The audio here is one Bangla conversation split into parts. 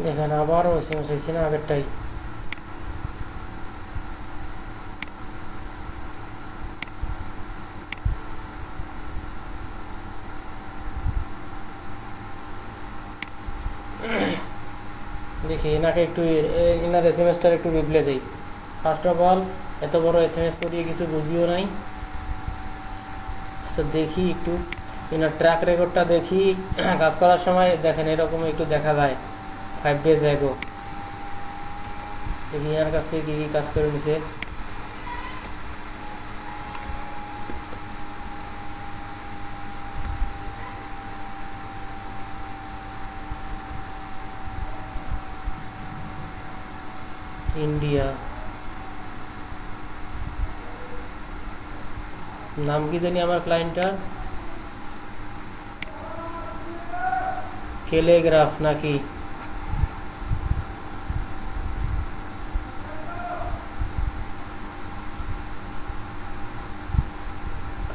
দেখেন আবারও সেম হয়েছে না আগেরটাই। দেখি এনাকে একটু এনার এস এম এসটার একটু রিপ্লাই দিই। ফার্স্ট অফ অল এত বড় এস এম এস পড়িয়ে কিছু বুঝিও নাই। আচ্ছা দেখি একটু এনার ট্র্যাক রেকর্ডটা দেখি। কাজ করার সময় দেখেন এরকম একটু দেখা যায় 5 days ago। দেখি এনার কাছ থেকে কী কী কাজ করে নিছে। ইন্ডিয়া, নাম কি জানি আমার ক্লায়েন্টটার, কেলেগ্রাফ নাকি।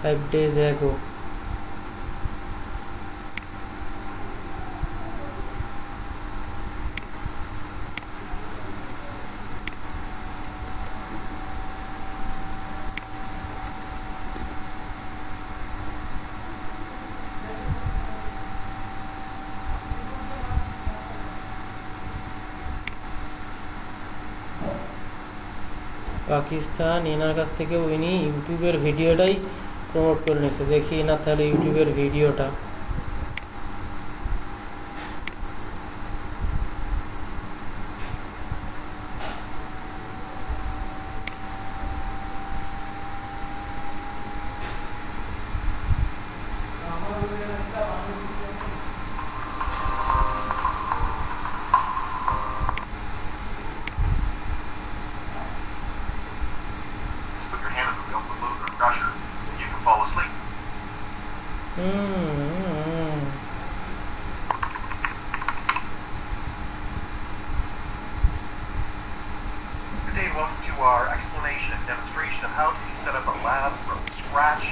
5 days ago। পাকিস্তান, এনার কাছ থেকে উনি ইউটিউবের ভিডিওটাই প্রমোট করে নিচ্ছে। দেখি না তাহলে ইউটিউবের ভিডিওটা। Just put your hand in the milk with a little bit of pressure, and you can fall asleep. Good day and welcome to our explanation and demonstration of how to set up a lab from scratch.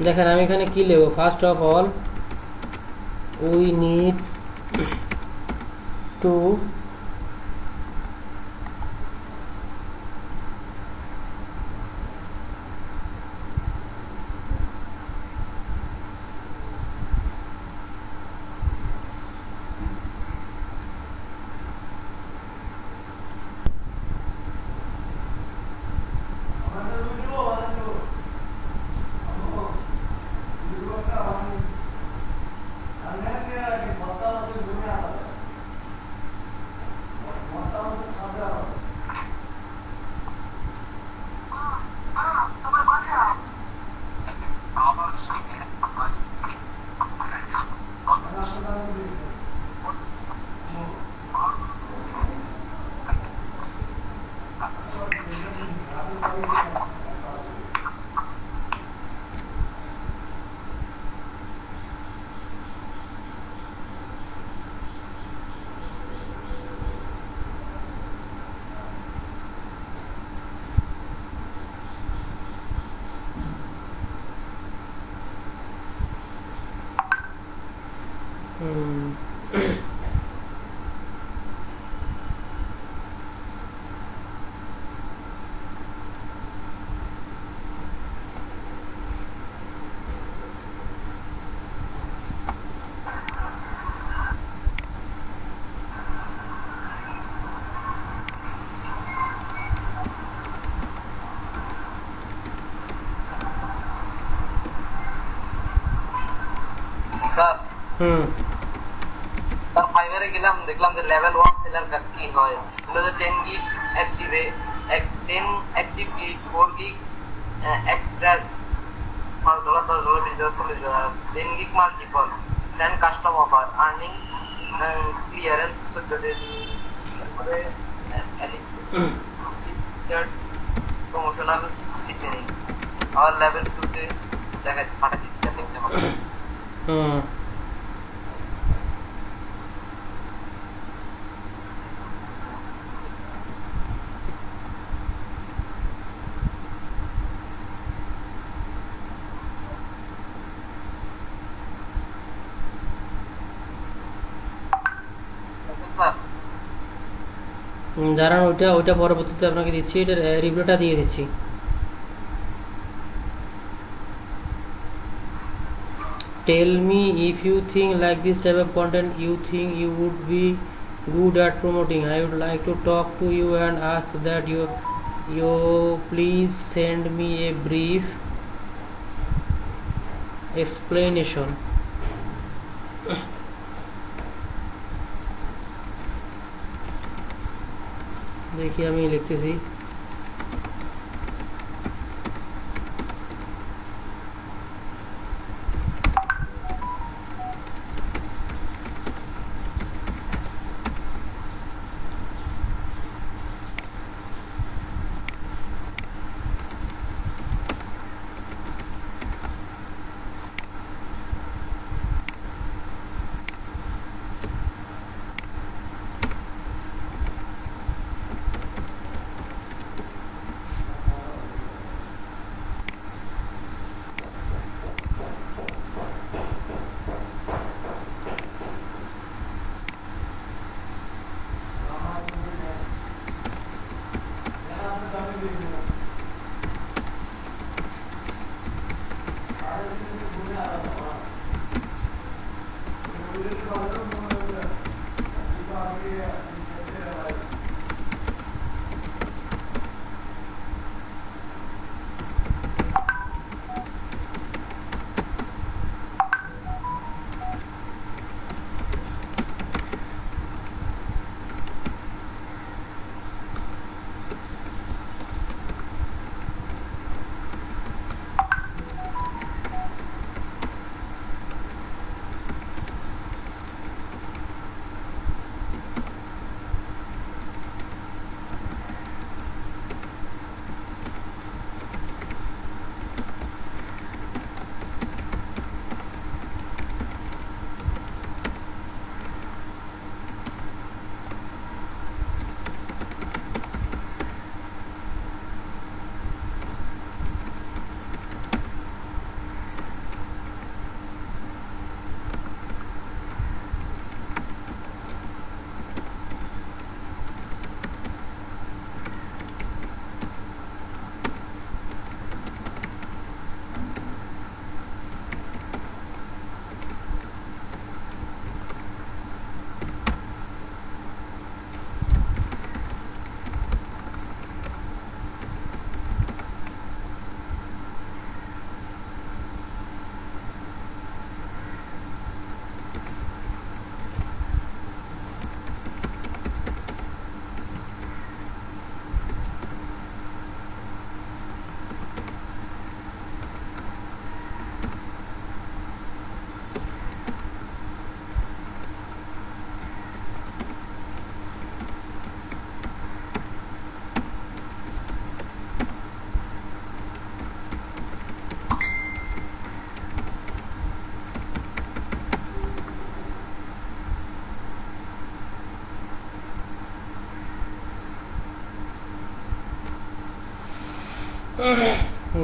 দেখেন আমি এখানে কি লিখব। First of all we need to hmm. Sir hmm. Sir ফাইবারে গেলাম, দেখলাম যে লেভেল 1 সেলার কি হয়, হলো যে 10 গিগ অ্যাক্টিভে 10 active gig 4 gig express $5 $10 $20 $40 10 gig multiple send custom offer earning clearance 14 days তারপরে featured promotional listening আর level 2 তে দেখা পাঠা দিতে দেখতে হবে। হুম। স্যার যারা ওইটা ওইটা পরবর্তীতে আপনাকে দিচ্ছি, এটার রিভিউটা দিয়ে দিচ্ছি। Tell me if you think like this type of content you think you would be good at promoting. I would like to talk to you and ask that you please send me a brief explanation. দেখি আমি লিখতেছি।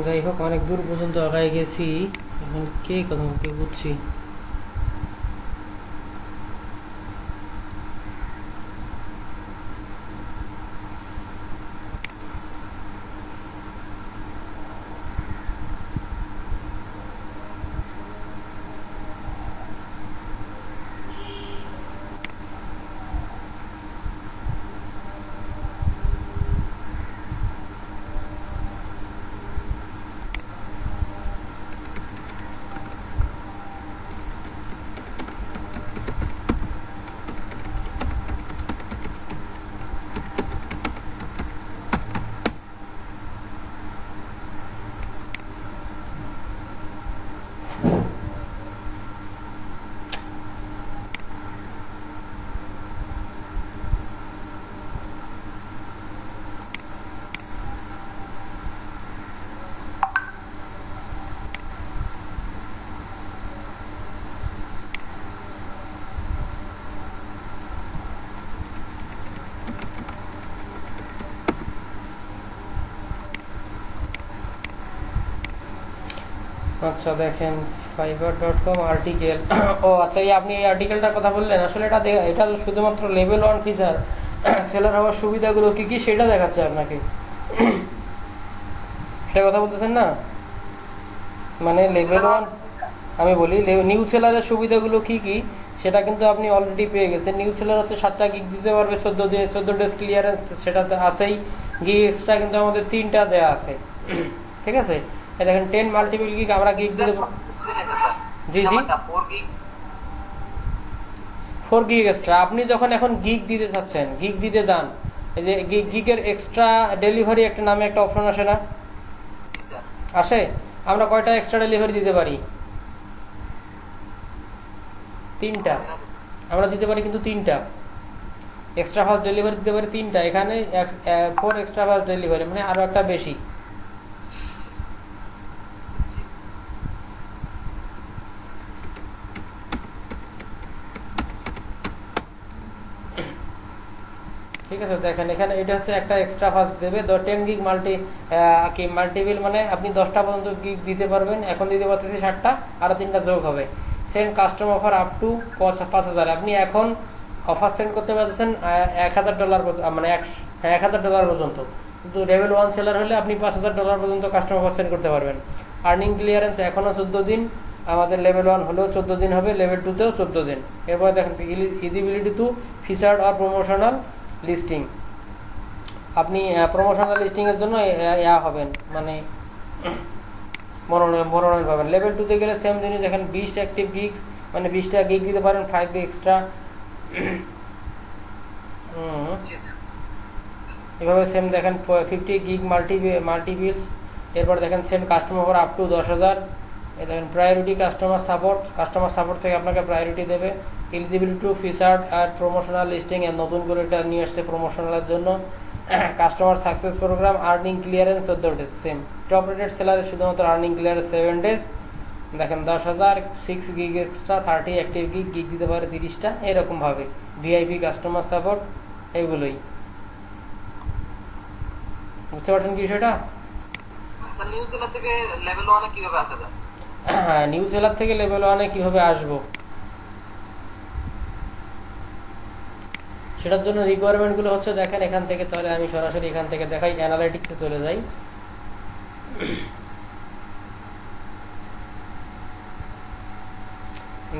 যাই হোক, অনেক দূর পর্যন্ত আগায় গেছি, এখন কে কথা বলতে বুঝছি। আচ্ছা দেখেন fiverr.com আর্টিকেল ও আচ্ছা, এই আপনি এই আর্টিকেলটার কথা বললেন, আসলে এটা শুধুমাত্র লেভেল 1 ফিচার, সেলার হওয়ার সুবিধাগুলো কি কি সেটা দেখাচ্ছে আপনাকে, সেটা কথা বলতেছেন না? মানে লেভেল 1 আমি বলি নিউ সেলারের সুবিধাগুলো কি কি সেটা কিন্তু আপনি অলরেডি পেয়ে গেছেন। নিউ সেলার হচ্ছে 7টা গিগ দিতে পারবে 14 ডেজ ক্লিয়ারেন্স, সেটাতে আছেই। গিগ এক্সট্রা কিন্তু আমাদের 3টা দেয়া আছে, ঠিক আছে? এই দেখেন 10 মাল্টিপল গিগ আমরা গিগ দিতে জি জি 4 গিগ এক্সট্রা। আপনি যখন এখন গিগ দিতে চাচ্ছেন, গিগ দিতে যান, এই যে গিগের এক্সট্রা ডেলিভারি একটা নামে একটা অপশন আসে না? আসে। আমরা কয়টা এক্সট্রা ডেলিভারি দিতে পারি? 3টা আমরা দিতে পারি, কিন্তু 3টা এক্সট্রা ফাস্ট ডেলিভারি দিতে পারি 3টা। এখানে 4 এক্সট্রা ফাস্ট ডেলিভারি মানে আরো একটা বেশি। ঠিক আছে, দেখেন এখানে এটা হচ্ছে একটা এক্সট্রা ফাস্ট দেবে 10 গিগ মাল্টিবিল, মানে আপনি 10টা পর্যন্ত গিগ দিতে পারবেন। এখন দিতে পারতেছি 7টা, আরো 3টা যোগ হবে। Send custom offer up to 5,000। আপনি এখন অফার সেন্ড করতে পারতেছেন $1,000, মানে $1,000 পর্যন্ত। কিন্তু লেভেল 1 সেলার হলে আপনি $5,000 পর্যন্ত কাস্টম অফার সেন্ড করতে পারবেন। আর্নিং ক্লিয়ারেন্স এখনো 14 দিন, আমাদের লেভেল 1 হলেও 14 দিন হবে, লেভেল 2তেও 14 দিন। এরপরে দেখেন eligibility to featured or promotional listing. আপনি প্রমোশনাল লিস্টিং এর জন্য হবেন, মানে মনোনয়ন পাবেন। লেভেল 2 তে গেলে সেম জিনিস, দেখেন 20 অ্যাক্টিভ গিগস, মানে 20টা গিগ দিতে পারেন, 5 এক্সট্রা। এভাবে সেম দেখেন 50 গিগ মাল্টিবিলস। এরপর দেখেন send customer offer up to 10,000। এই দেখেন প্রায়োরিটি কাস্টমার সাপোর্ট থেকে আপনাকে প্রায়োরিটি দেবে। এলিজিবিলিটি টু ফিচার্ড আর প্রমোশনাল লিস্টিং এর নতুন করে এটা নিয়ে আসছে প্রমোশনালের জন্য। Customer success program, earning clearance 14 days. Same top rated সেলারে শুধুমাত্র আর্নিং ক্লিয়ারেন্স 7 ডেজ। দেখেন 10,000, 6 গিগ এক্সট্রা, 30 অ্যাক্টিভ গিগ দিতে পারে 30টা, এরকম ভাবে। ভিআইপি কাস্টমার সাপোর্ট, এগুলোই। বুঝতে পারছেন কি সেটা? নিউ সেলার থেকে লেভেল 1 এ কিভাবে আসা যায়? হ্যাঁ, নিউ সেলার থেকে লেভেল 1 এ কিভাবে আসবো সেটার জন্য রিকোয়ারমেন্ট গুলো হচ্ছে, দেখেন এখান থেকে, তাহলে আমি সরাসরি এখান থেকে দেখাই, অ্যানালাইটিক্সে চলে যাই।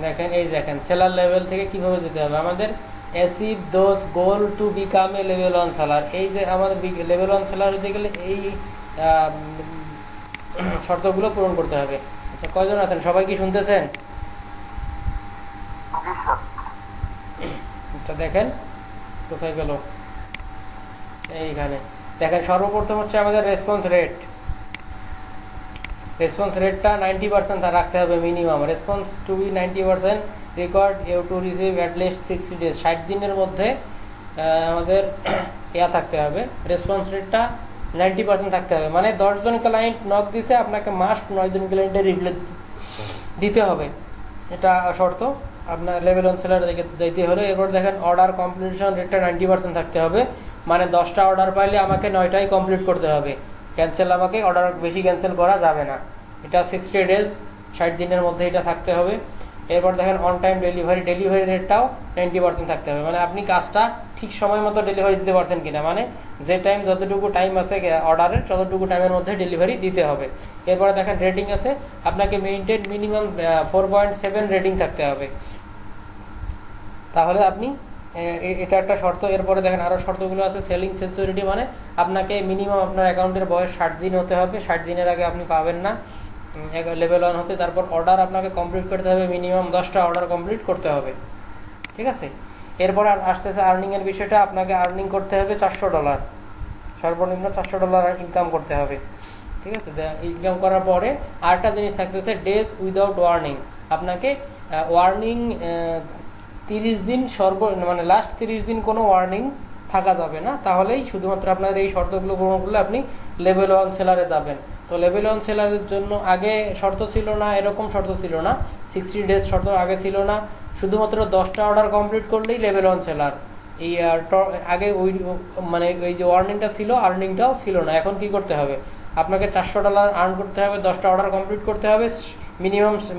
দেখেন এই দেখেন সেলার লেভেল থেকে কিভাবে যেতে হবে আমাদের। Achieve those goal to become a level 1 seller. এই যে আমাদের লেভেল 1 সেলার হতে গেলে এই শর্তগুলো পূরণ করতে হবে। আচ্ছা, কয়জন আছেন? সবাই কি শুনতেছেন? আচ্ছা দেখেন কোথায় গেল, এইখানে দেখেন। সর্বপ্রথম হচ্ছে আমাদের রেসপন্স রেটটা 90% রাখতে হবে minimum. Response to be 90%, record you to receive at least 60 days. 60 দিনের মধ্যে আমাদের থাকতে হবে, রেসপন্স রেটটা 90% থাকতে হবে। মানে 10 জন ক্লায়েন্ট নক দিছে, আপনাকে মাস্ট 9 জন ক্লায়েন্টের রিপ্লাই দিতে হবে, এটা শর্ত আপনার লেভেল 1 সেলার যাইতে হলে। এরপর দেখেন অর্ডার কমপ্লিশন রেটটা 90% থাকতে হবে, মানে 10টা অর্ডার পাইলে আমাকে 9টাই কমপ্লিট করতে হবে। ক্যান্সেল, আমাকে অর্ডার বেশি ক্যান্সেল করা যাবে না। এটা 60 ডেজ, 60 দিনের মধ্যে এটা থাকতে হবে। এরপর দেখেন অন টাইম ডেলিভারি রেটটাও 90% থাকতে হবে, মানে আপনি কাজটা ঠিক সময় মতো ডেলিভারি দিতে পারছেন কিনা, মানে যে টাইম, যতটুকু টাইম আছে অর্ডারের, ততটুকু টাইমের মধ্যে ডেলিভারি দিতে হবে। এরপরে দেখেন রেটিং আছে, আপনাকে মেইনটেইন মিনিমাম 4.7 রেটিং থাকতে হবে, তাহলে আপনি, এটা একটা শর্ত। এরপরে দেখেন আরো শর্তগুলো আছে। সেলিং সেন্সিটিভিটি, মানে আপনাকে মিনিমাম আপনার অ্যাকাউন্টের বয়স 60 দিন হতে হবে, 60 দিনের আগে আপনি পাবেন না লেভেল 1 হতে। তারপর অর্ডার আপনাকে কমপ্লিট করতে হবে, মিনিমাম 10টা অর্ডার কমপ্লিট করতে হবে, ঠিক আছে? এরপর আসতেছে আর্নিং এর বিষয়টা। আপনাকে আর্নিং করতে হবে $400, সর্বনিম্ন $400 ইনকাম করতে হবে, ঠিক আছে? ইনকাম করার পরে আরেকটা জিনিস থাকতেছে, ডেজ উইদাউট ওয়ার্নিং। আপনাকে ওয়ার্নিং 30 দিন মানে লাস্ট 30 দিন কোনো ওয়ার্নিং থাকা যাবে না, তাহলেই শুধুমাত্র আপনার এই শর্তগুলো পূরণ করলে আপনি লেভেল 1 সেলারে যাবেন। তো লেভেল 1 সেলারের জন্য আগে শর্ত ছিল না, এরকম শর্ত ছিল না, 60 ডেজ শর্ত আগে ছিল না, শুধুমাত্র 10টা অর্ডার কমপ্লিট করলেই লেভেল 1 সেলার। এই আগে ওই মানে ওই যে ওয়ার্নিংটা ছিল, আর্নিংটাও ছিল না। এখন কি করতে হবে, আপনাকে $400 আর্ন করতে হবে, 10টা অর্ডার কমপ্লিট করতে হবে,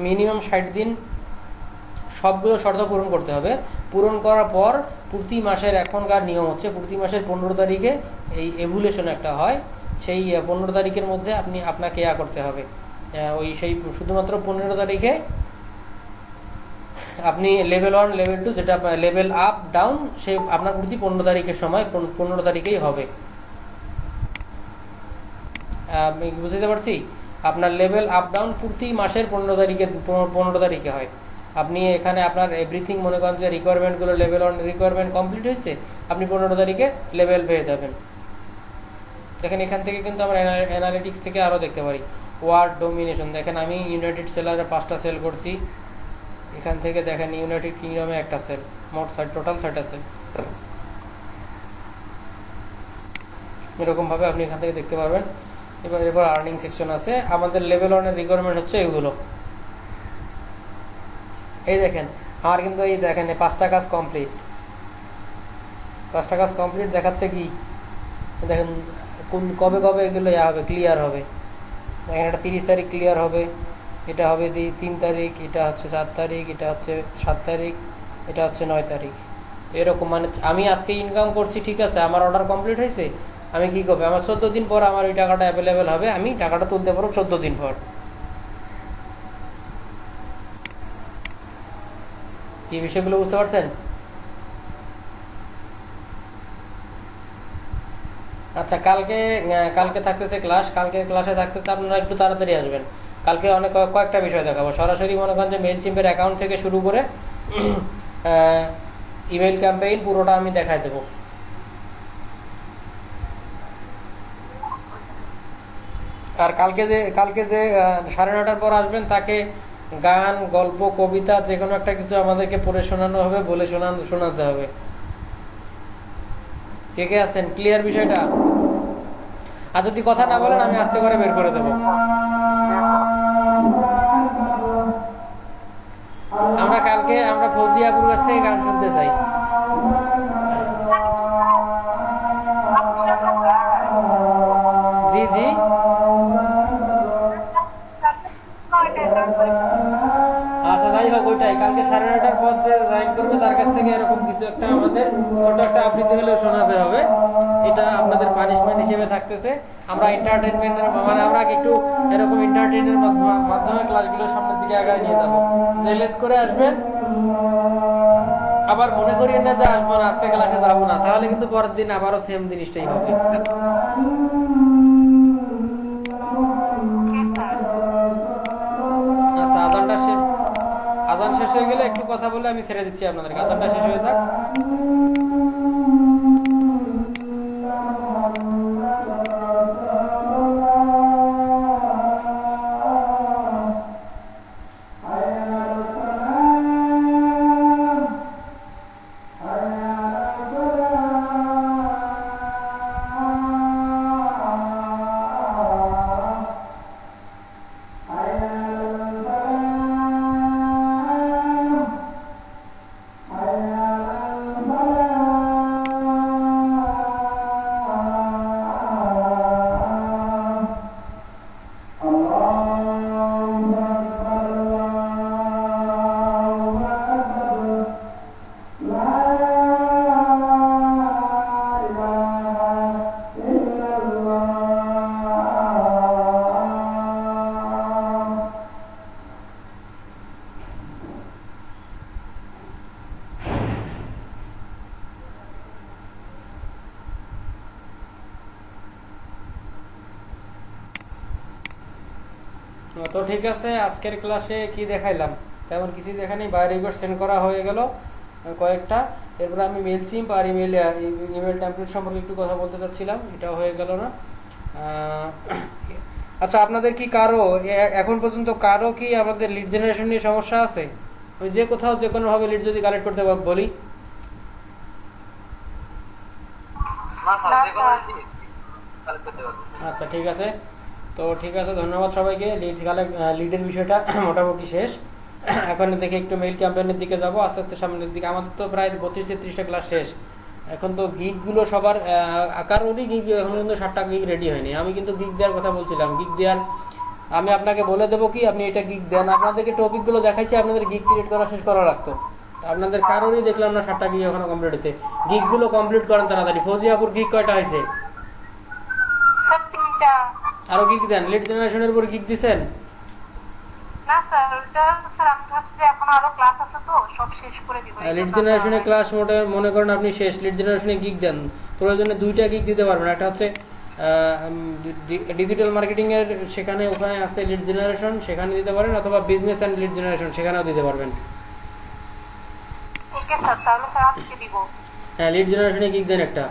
মিনিমাম 60 দিন সবগুলো শর্ত পূরণ করতে হবে। পূরণ করার পর প্রতি মাসের এখনকার নিয়ম হচ্ছে প্রতি মাসের 15 তারিখে এই এভুলেশন একটা হয়, সেই 15 তারিখের মধ্যে আপনাকে করতে হবে। সেই শুধুমাত্র 15 তারিখে আপনি লেভেল 1 লেভেল 2 যেটা লেভেল আপ ডাউন সে আপনার প্রতি 15 তারিখের সময় 15 তারিখেই হবে। বুঝতে পারছি? আপনার লেভেল আপ ডাউন প্রতি মাসের 15 তারিখে হয়। আপনি এখানে আপনার এভরিথিং মনে করেন যে রিকোয়ারমেন্টগুলো লেভেল 1 রিকোয়ারমেন্ট কমপ্লিট হয়েছে, আপনি 15 তারিখে লেভেল পেয়ে যাবেন। দেখেন এখান থেকে কিন্তু আমরা অ্যানালিটিক্স থেকে আরও দেখতে পারি ওয়ার্ড ডোমিনেশন। দেখেন আমি ইউনাইটেড সেলারে 5টা সেল করছি, এখান থেকে দেখেন ইউনাইটেড কিংডমে একটা সেল, মোট টোটাল 6টা সেল। এরকমভাবে আপনি এখান থেকে দেখতে পারবেন। এরপর আর্নিং সেকশন আছে। আমাদের লেভেল 1 এর রিকোয়ারমেন্ট হচ্ছে এগুলো। এই দেখেন আমার কিন্তু এই দেখেন 5টা কাজ কমপ্লিট, 5টা কাজ কমপ্লিট দেখাচ্ছে কি দেখেন কবে কবে এগুলো হবে ক্লিয়ার হবে। দেখেন এটা 30 তারিখ ক্লিয়ার হবে, এটা হবে 3 তারিখ, এটা হচ্ছে 4 তারিখ, এটা হচ্ছে 7 তারিখ, এটা হচ্ছে 9 তারিখ। এরকম মানে আমি আজকে ইনকাম করছি, ঠিক আছে, আমার অর্ডার কমপ্লিট হয়েছে, আমি কি করবো, আমার 14 দিন পর আমার ওই টাকাটা অ্যাভেলেবেল হবে, আমি টাকাটা তুলতে পারবো 14 দিন পর। এই বিষয়গুলো বুঝতে পারছেন? আচ্ছা, কালকে থাকতেছে ক্লাস, কালকে ক্লাসে থাকতেছে আপনারা একটু তাড়াতাড়ি আসবেন। কালকে অনেক কয়েকটা বিষয় দেখাবো। সরাসরি মনে করেন যে মেইলচিম্পের অ্যাকাউন্ট থেকে শুরু করে ইমেল ক্যাম্পেইন পুরোটা আমি দেখাই দেবো। আর কালকে যে 9:30টার পর আসবেন তাকে গান, গল্প, কবিতা যে কোনো একটা কিছু আমাদেরকে পড়ে শোনানো হবে, বলে শোনাতে হবে। কে কে আছেন? ক্লিয়ার বিষয়টা? আর যদি কথা না বলেন আমি আস্তে করে বের করে দেবো। কালকে আমরা ফৌজিয়াপুর কাছ থেকে গান শুনতে চাই। জি জি, আচ্ছা যাই হোক, ওইটাই কালকে 9:30টার পর যে জয়েন করবে তার কাছ থেকে এরকম কিছু একটা আমাদের ছোট একটা আবৃত্তি হলেও শোনাতে হবে। এটা আপনাদের পানিশমেন্ট হিসেবে থাকতেছে। আমরা এন্টারটেইনমেন্টের মানে আমরা একটু এরকম এন্টারটেইনের মাধ্যমে ক্লাসগুলো সামনের দিকে আগায় নিয়ে যাবো। যে লেট করে আসবেন আবার মনে করিয়ে না যে আসবো না, আজকে ক্লাসে যাবো না, তাহলে কিন্তু পরের দিন আবারও সেম জিনিসটাই হবে। আচ্ছা, আজান শেষ হয়ে গেলে একটু কথা বলে আমি ছেড়ে দিচ্ছি আপনাদেরকে। আজানটা শেষ হয়ে যাক। তো ঠিক আছে, আজকের ক্লাসে কি দেখাইলাম? তেমন কিছুই দেখানি। বাইরে রিকোয়েস্ট সেন্ড করা হয়ে গেল কয়েকটা। এরপরে আমি মেইলচিম্প আর ইমেল টেমপ্লেট সম্পর্কে একটু কথা বলতে চাচ্ছিলাম, এটাও হয়ে গেল না। আচ্ছা, আপনাদের কি কারো এখন পর্যন্ত কি আমাদের লিড জেনারেশন নিয়ে সমস্যা আছে? ওই যে কোথাও যে কোনো ভাবে লিড যদি কালেক্ট করতে বলি। আচ্ছা ঠিক আছে, তো ঠিক আছে, ধন্যবাদ সবাইকে। লিডের বিষয়টা মোটামুটি শেষ। এখন দেখে একটু মেইল ক্যাম্পেইনের দিকে যাবো আস্তে আস্তে সামনের দিকে। আমাদের তো প্রায় 32-33টা ক্লাস শেষ। এখন তো গিগ গুলো সবার কারোরই গিগ এখন কিন্তু 7টা গিগ রেডি হয়নি। আমি কিন্তু গিগ দেওয়ার কথা বলছিলাম। গিগ দেওয়ার আমি আপনাকে বলে দেবো কি, আপনি এটা গিগ দেন। আপনাদেরকে টপিক গুলো দেখাইছি, আপনাদের গিগ ক্রিয়েট করা শেষ করা লাগতো। আপনাদের কারোরই দেখলাম না 7টা গিগ এখনো কমপ্লিট হয়েছে। গিগ গুলো কমপ্লিট করেন তাড়াতাড়ি। ফৌজিয়াপুর গিগ কয়টা হয়েছে? স্যার 3টা। আরো গিগ দেন। লিড জেনারেশনের উপর গিগ দিছেন? না স্যার, ওটা স্যার আমি ভাবছি যে এখন আরো ক্লাস আছে তো সব শেষ করে দিব। লিড জেনারেশনের ক্লাস মোটে মনে করেন আপনি শেষ। লিড জেনারেশনে গিগ দেন, প্রয়োজনে 2টা গিগ দিতে পারবেন। একটা হচ্ছে ডিজিটাল মার্কেটিং এর, সেখানে ওখানে আছে লিড জেনারেশন, সেখানে দিতে পারেন, অথবা বিজনেস এন্ড লিড জেনারেশন সেখানেও দিতে পারবেন। ওকে স্যার, তাহলে স্যার আজকে দিব। হ্যাঁ, লিড জেনারেশনে গিগ দেন একটা।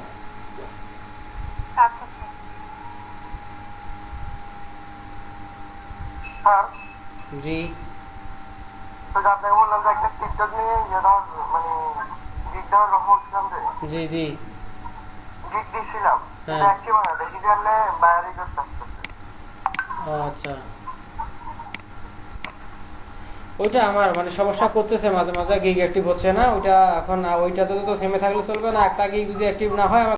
আচ্ছা স্যার। স্যার জি তো আপনাকে বললাম যে একটা টিকটক নিয়ে ধর মানে গিগ দেওয়ার কথা বলছিলাম যে জি জি গিগ দিয়েছিলাম, হ্যাঁ। দেখছি মানে দেখি যে আপনি বাইরে করতে আসতেছে। আচ্ছা, ওইটা আমার মানে সমস্যা করতেছে মাঝে মাঝে, গিগ অ্যাক্টিভ হচ্ছে না ওইটা। এখন ওইটাতে তো থেমে থাকলে চলবে না। একটা গিগ যদি অ্যাক্টিভ না হয়